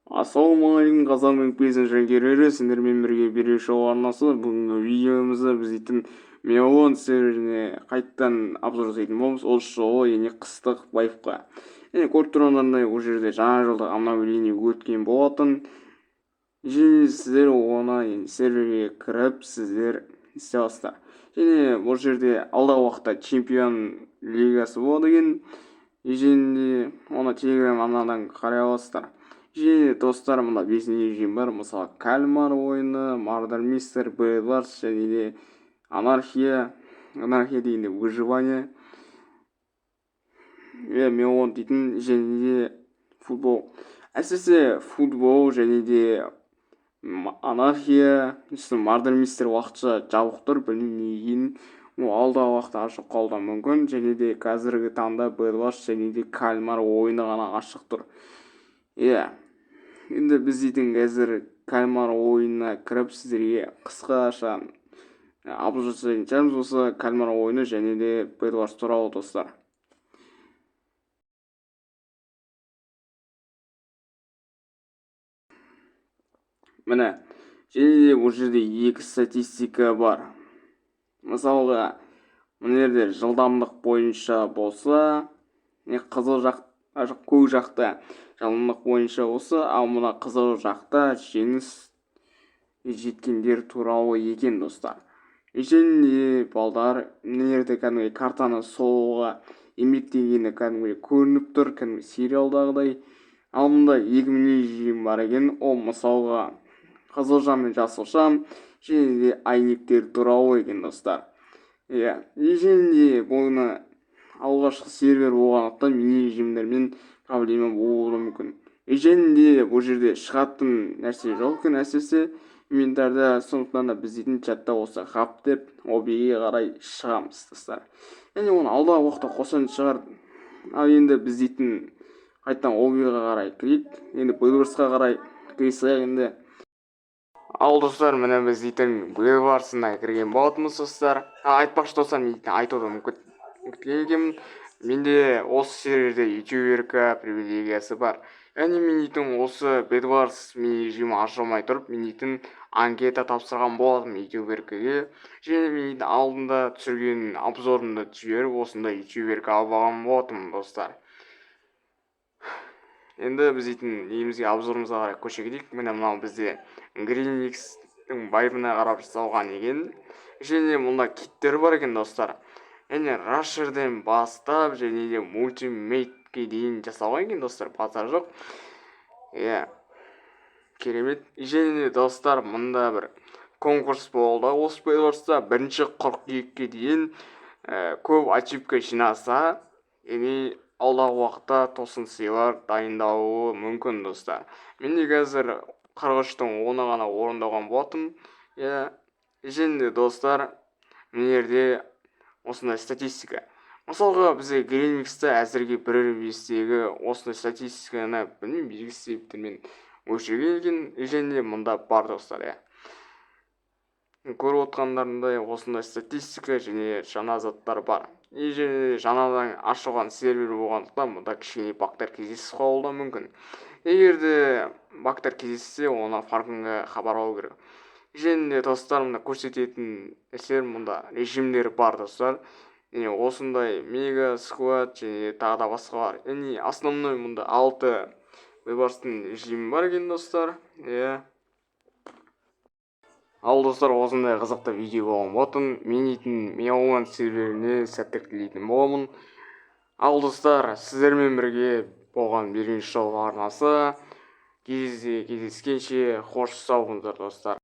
Ассалаумағалейкум қазағымның пейзен жанкүйерлері, сендермен бірге бере шоу арнасы. Бүгінгі видеомызда біз миллион серверіне қайттан обзор жасайтын боламыз. Ол шоу яғни қыстық байыпқа. Көріп тұрғандарындай ол жерде жаңа жылда обновление өткен болатын. Және сіздер оны серверге кіріп сіздер істей аласыздар. Және бұл жерде алдағы уақытта чемпион лигасы болады екен. Және оны телеграм арнадан қарай аласыздар. Және достар, мына 5 режим бар. Мысалы кальмар ойыны, мардер мистер, бэдварс, және де анархия дегенде выживание, миллион дейтін, және де футбол. Әсіресе футбол және де анархия, мардер мистер уақытша жабық тұр, білмеймін. Ол алдағы уақытта ашық қалуы мүмкін. Және де қазіргі таңда бэдварс және де кальмар ойыны ғана ашық тұр. Енді біз қазір кальмар ойынына кіріп сіздерге қысқаша обзор жасайтын шығармыз осы кальмар ойыны және де бэдварс туралы, достар. Міне, және де бұл жерде екі статистика бар. Мысалға, мына жерде жылдамдық бойынша болса, қызыл жақ, көк жақта жылдамдық бойынша болса, ал мына қызыл жақта жеңіс жеткендер туралы екен, достар. Және балдар, мына жерде кәдімгі картаны солға еңбектегені кәдімгі көрініп тұр, кәдімгі сериалдағыдай. Ал мұнда 2 режим бар екен. Ол мысалға қызылжан мен жасылжан және де айнектер туралы екен, достар. Және де бұны алғашқы сервер болғандықтан мини режимдермен проблема болуы мүмкін. Және де бұл жерде шығатын нәрсе жоқ екен, әсіресе инвентарда. Сондықтан да біз дейтін чатта болса хаб деп обиге қарай шығамыз, достар. Және оны алдағы уақытта қосатын шығар. Ал енді біз дейтін қайттан обиге қарай кірейік. Енді бэдварсқа қарай кіресек енді. Ал достар, міне біз дейтін бэдварсына кірген болатынбыз, достар. Айтпақшы достар, мен айтуды ұмытқан. Менде осы серверде ютуберка привилегиясы бар. Яғни мен дейтін осы бэдварс мини режимі ашылмай тұрып, мен дейтін анкета тапсырған болатым ютуберкаге. Және мен алдында түсірген обзорымды жіберіп, осында ютуберка алып алған болатым, достар. Енді біз дейтін немізге обзорымызға қарай көше кетейік. Міне мынау бізде Greenix-тің байыбына қарап жасалған екен. Және мұнда киттер бар екен, достар. Және рашерден бастап және де мультимейтке дейін жасалған екен, достар. Базар жоқ. Керемет. Және достар, мұнда бір конкурс болды. Осы бэдварста 1 қыркүйекке дейін көп ачивка жинаса, алдағы уақытта тосын сыйлар дайындалуы мүмкін, достар. Менде қазір 43-тің 10-ы ғана орындалған болатым. Және де достар, мына жерде осындай статистика. Мысалға, бізде Greenix-та әзірге 1.5-тегі осындай статистиканы білмеймін, белгісіз себептермен өшірген екен. Және мұнда бар, достар. Көріп отқандарындай осындай статистика және жаңа заттар бар. Және жаңадан ашылған сервер болғандықтан мұнда кішкене бактар кездесіп қалуы мүмкін. Егерде бактар кездессе, оны фарминға хабарлау керек. Және де достар, мұнда көрсететін мұнда режимдер бар, достар. Осындай мега сквад және тағы да басқалар. Основной мұнда 6 бэдварстың режимі бар екен, достар. Ал достар, осындай қызықты видео болған болатын. Мен дейтін миллион серверіне сәттілік тілейтін боламын. Ал достар, сіздермен бірге болған берген шоу арнасы. Кездескенше қош сау болыңыздар, достар.